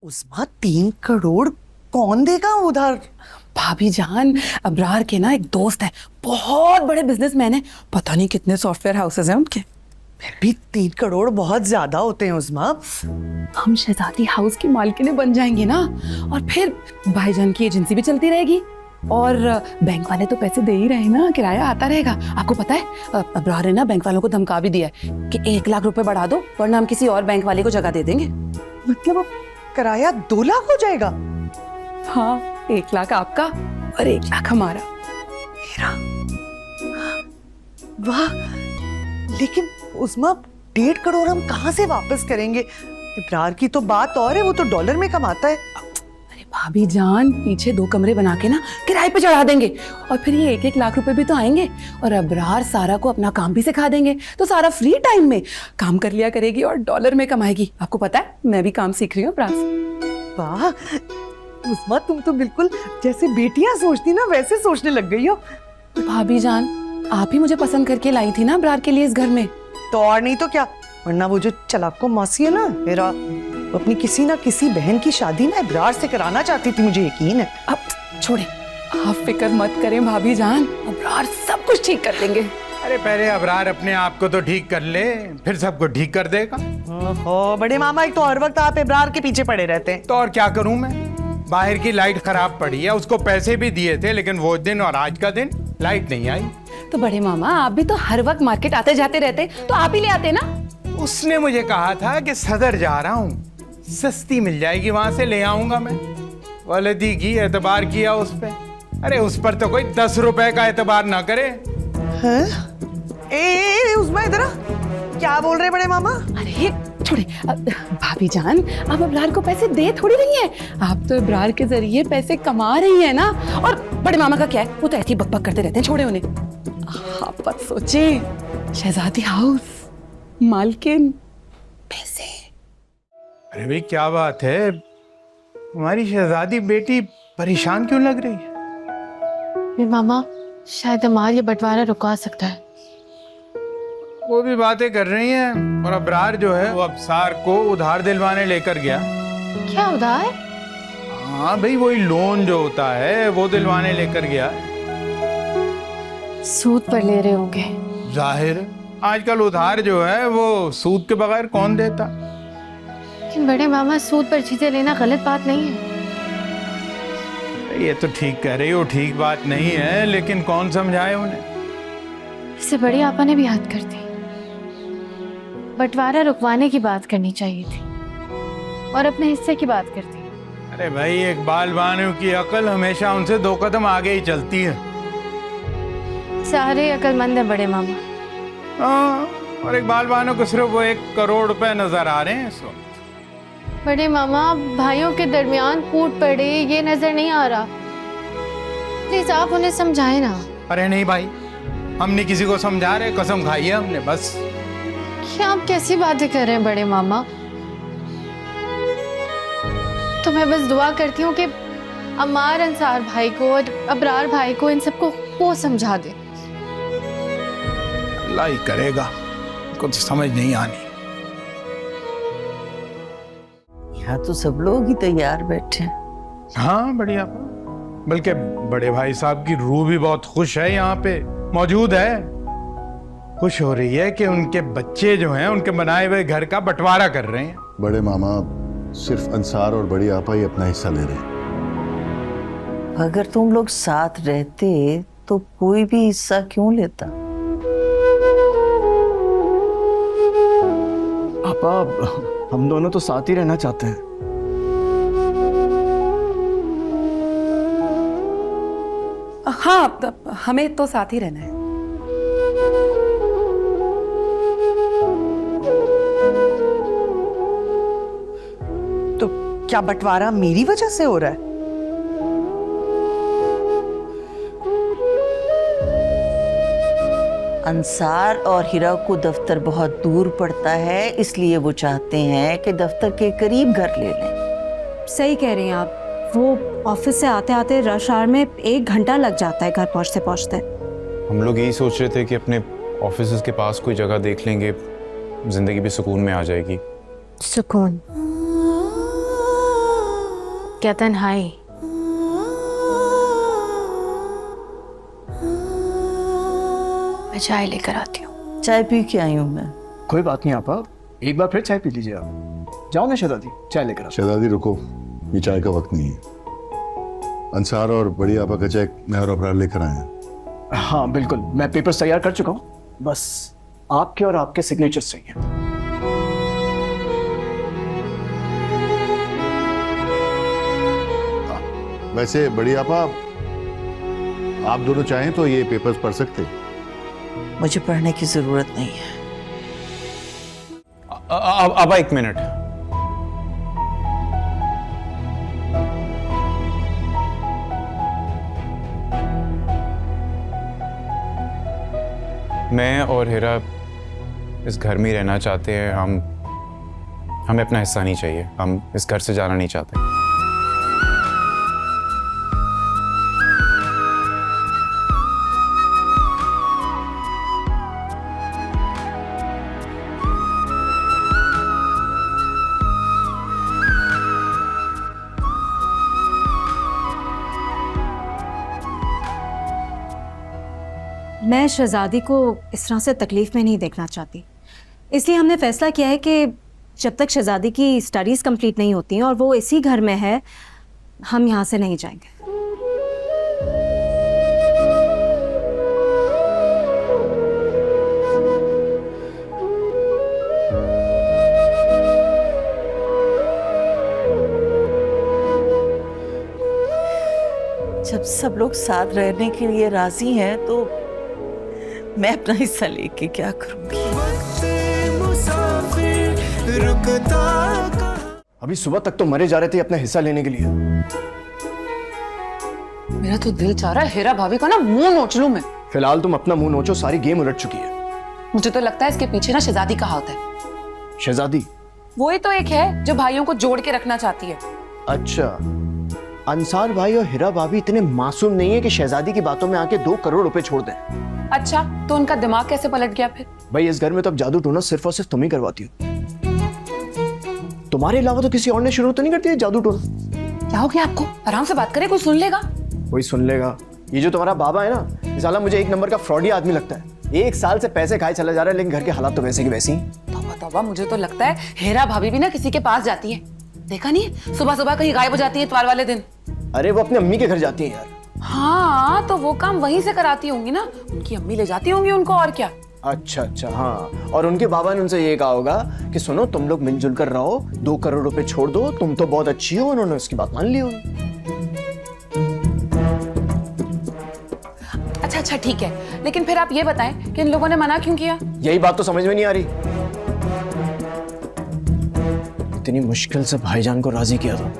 उसमें 3 करोड़ कौन देगा उधार? भाभी जान, अबरार के ना एक दोस्त है, बहुत बड़े बिजनेसमैन है, पता नहीं कितने सॉफ्टवेयर हाउसेस हैं उनके। फिर भी 3 करोड़ बहुत ज्यादा होते हैं उस्मा। हम शहजादी हाउस की मालकिन बन जाएंगे ना, और फिर भाईजान की एजेंसी भी चलती रहेगी, और बैंक वाले तो पैसे दे ही रहे हैं ना, किराया आता रहेगा। आपको पता है अबरार ने ना बैंक वालों को धमका भी दिया है कि 1 लाख रुपए बढ़ा दो वरना हम किसी और बैंक वाले को जगह दे देंगे। मतलब किराया 2 लाख हो जाएगा? हाँ, 1 लाख आपका और 1 लाख हमारा। मेरा? वाह, लेकिन उस्मा 1.5 करोड़ हम कहाँ से वापस करेंगे? इब्रार की तो बात और है, वो तो डॉलर में कमाता है। अरे भाभी जान, पीछे 2 कमरे बना के ना किराए पे चढ़ा देंगे, और फिर ये 1-1 लाख रुपए भी तो आएंगे, और अबरार सारा को अपना काम भी सिखा देंगे, तो सारा फ्री टाइम में काम कर लिया करेगी और डॉलर में कमाएगी। आपको पता है मैं भी काम सीख रही हूँ अबरार से। वाह उस्मा, तुम तो बिल्कुल जैसे बेटियां सोचती ना वैसे सोचने लग गई हो। भाभी जान, आप ही मुझे पसंद करके लाई थी ना अबरार के लिए इस घर में। तो और नहीं तो क्या, वरना वो जो चलाको मौसी है ना मेरा, अपनी किसी ना किसी बहन की शादी ना इब्रार से कराना चाहती थी, मुझे यकीन है। अब छोड़े, आप फिक्र मत करें भाभी जान, अबरार सब कुछ ठीक कर देंगे। अरे पहले अबरार अपने आप को तो ठीक कर ले, फिर सबको ठीक कर देगा। ओहो बड़े मामा, एक तो हर वक्त आप इब्रार के पीछे पड़े रहते हैं। तो और क्या करूं मैं, बाहर की लाइट खराब पड़ी है, उसको पैसे भी दिए थे, लेकिन वो दिन और आज का दिन लाइट नहीं आई। तो बड़े मामा, आप भी तो हर वक्त मार्केट आते जाते रहते, तो आप ही ले आते ना। उसने मुझे कहा था कि सदर जा रहा हूँ, सस्ती मिल जाएगी, वहां से ले आऊंगा मैं। वलदी की एतबार किया उस पे। अरे उस पर तो कोई 10 रुपए का एतबार ना करे। ए उस्मा इधर आ, क्या बोल रहे बड़े मामा? अरे छोड़े भाभी जान, आप अबरार को पैसे दे थोड़ी रही हैं, आप तो अबरार के जरिए पैसे कमा रही है ना। और बड़े मामा का क्या है, वो तो ऐसे ही बकबक करते रहते हैं, छोड़े उन्हें। आप मत सोचिए, शहजादी हाउस, मालकिन, पैसे। अरे भाई क्या बात है, तुम्हारी शहजादी बेटी परेशान क्यों लग रही है? मामा, शायद हमारा ये बंटवारा रुका सकता है। वो भी बातें कर रही हैं, और अबरार जो है वो अबसार को उधार दिलवाने लेकर गया। क्या उधार? हाँ भाई, वही लोन जो होता है वो दिलवाने लेकर गया। सूद पर ले रहे होंगे। जाहिर, आजकल उधार जो है वो सूद के बगैर कौन देता। लेकिन बड़े मामा, सूद पर चीजें लेना गलत बात नहीं है। ये तो ठीक कह रही हो, ठीक बात नहीं है, लेकिन कौन समझाए उन्हें। इससे बड़ी आपा ने भी हद कर दी। बंटवारा रुकवाने की बात करनी चाहिए थी और अपने हिस्से की बात करती। अरे भाई, एक बाल बानों की अकल हमेशा उनसे 2 कदम आगे ही चलती है। सारे अकलमंद है बड़े मामा। हाँ, और एक बाल बानों को सिर्फ वो 1 करोड़ रुपए नजर आ रहे हैं इस वक्त। बड़े मामा, भाइयों के दरमियान फूट पड़े ये नजर नहीं आ रहा। प्लीज आप उन्हें समझाएं ना। अरे नहीं भाई, हमने किसी को समझा रहे, कसम खाई है हमने बस। क्या आप कैसी बातें कर रहे हैं बड़े मामा? तो मैं बस दुआ करती हूँ कि अम्मार अंसार भाई को और अबरार भाई को, इन सबको वो समझा दे। अल्लाह ही करेगा, कुछ समझ नहीं आनी। यहाँ तो सब लोग ही तैयार बैठे हैं। हाँ बढ़िया, बल्कि बड़े भाई साहब की रूह भी बहुत खुश है, यहाँ पे मौजूद है। खुश हो रही है कि उनके बच्चे जो हैं उनके बनाए हुए घर का बंटवारा कर रहे हैं। बड़े मामा सिर्फ अंसार और बड़ी आपा ही अपना हिस्सा ले रहे हैं। अगर तुम लोग साथ रहते तो कोई भी हिस्सा क्यों लेता? पापा, हम दोनों तो साथ ही रहना चाहते हैं। हाँ, हमें तो साथ ही रहना है। तो क्या बंटवारा मेरी वजह से हो रहा है? अंसार और हिरा को दफ्तर बहुत दूर पड़ता है, इसलिए वो चाहते हैं कि दफ्तर के करीब घर ले लें। सही कह रही हैं आप, वो ऑफिस से आते आते रश आवर में 1 घंटा लग जाता है घर पहुंचते पहुंचते। हम लोग यही सोच रहे थे कि अपने ऑफिस के पास कोई जगह देख लेंगे, जिंदगी भी सुकून में आ जाएगी। सुकून? क्या तन्हाई। मैं चाय लेकर आती हूँ। चाय पी के आई हूँ मैं। कोई बात नहीं आपा, एक बार फिर चाय पी लीजिए आप। जाओ ना शहजादी, चाय लेकर आओ। शहजादी रुको, ये चाय का वक्त नहीं है। अंसार और बड़ी आपा का चाय मैं और अबरार लेकर आए हैं। हाँ बिल्कुल, मैं पेपर्स तैयार कर चुका हूँ, बस आपके और आपके सिग्नेचर्स चाहिए। वैसे बड़ी आपा, आप दोनों चाहें तो ये पेपर्स पढ़ सकते हैं। मुझे पढ़ने की जरूरत नहीं है। अब एक मिनट। मैं और हीरा इस घर में ही रहना चाहते हैं। हमें अपना हिस्सा नहीं चाहिए। हम इस घर से जाना नहीं चाहते। मैं शहजादी को इस तरह से तकलीफ में नहीं देखना चाहती, इसलिए हमने फैसला किया है कि जब तक शहजादी की स्टडीज़ कंप्लीट नहीं होती हैं और वो इसी घर में है, हम यहाँ से नहीं जाएंगे। जब सब लोग साथ रहने के लिए राजी हैं तो मैं अपना हिस्सा लेके क्या करूंगी। अभी सुबह तक तो मरे जा रहे थे अपना हिस्सा लेने के लिए। मेरा तो दिल चाह रहा है हीरा भाभी का ना मुंह नोच लूं मैं। फिलहाल तुम अपना मुंह नोचो, सारी गेम उलट चुकी है। मुझे तो लगता है इसके पीछे ना शहजादी का हाथ है। शहजादी? वो ही तो एक है जो भाइयों को जोड़ के रखना चाहती है। अच्छा, अंसार भाई और हीरा भाभी इतने मासूम नहीं है कि शहजादी की बातों में आके 2 करोड़ रुपए छोड़ दें। अच्छा, तो उनका दिमाग कैसे पलट गया फिर? भाई इस घर में तो अब जादू टोना सिर्फ और सिर्फ तुम ही करवाती हो। तुम्हारे अलावा तो किसी और ने शुरू तो नहीं करती है जादू टोना। क्या हो गया आपको? आराम से बात करें, कोई सुन लेगा। कोई सुन लेगा? ये जो तुम्हारा बाबा है ना, ये साला मुझे 1 नंबर का फ्रॉडी आदमी लगता है। 1 साल से पैसे खाए चला जा रहा है, लेकिन घर के हालात तो वैसे की वैसी। तौबा तौबा, मुझे तो लगता है हीरा भाभी भी ना किसी के पास जाती है। देखा नहीं, सुबह सुबह कहीं गायब हो जाती है इतवार वाले दिन। अरे वो अपनी अम्मी के घर जाती है यार। हाँ, तो वो काम वहीं से कराती होंगी ना, उनकी अम्मी ले जाती होंगी उनको, और क्या। अच्छा अच्छा, हाँ। और उनके बाबा ने उनसे ये कहा होगा कि सुनो तुम लोग मिलजुल कर रहो, 2 करोड़ रुपए छोड़ दो, तुम तो बहुत अच्छी हो। उन्होंने उसकी बात मान ली होगी। अच्छा अच्छा ठीक है, लेकिन फिर आप ये बताएं कि इन लोगों ने मना क्यों किया? यही बात तो समझ में नहीं आ रही। इतनी मुश्किल से भाईजान को राजी किया था,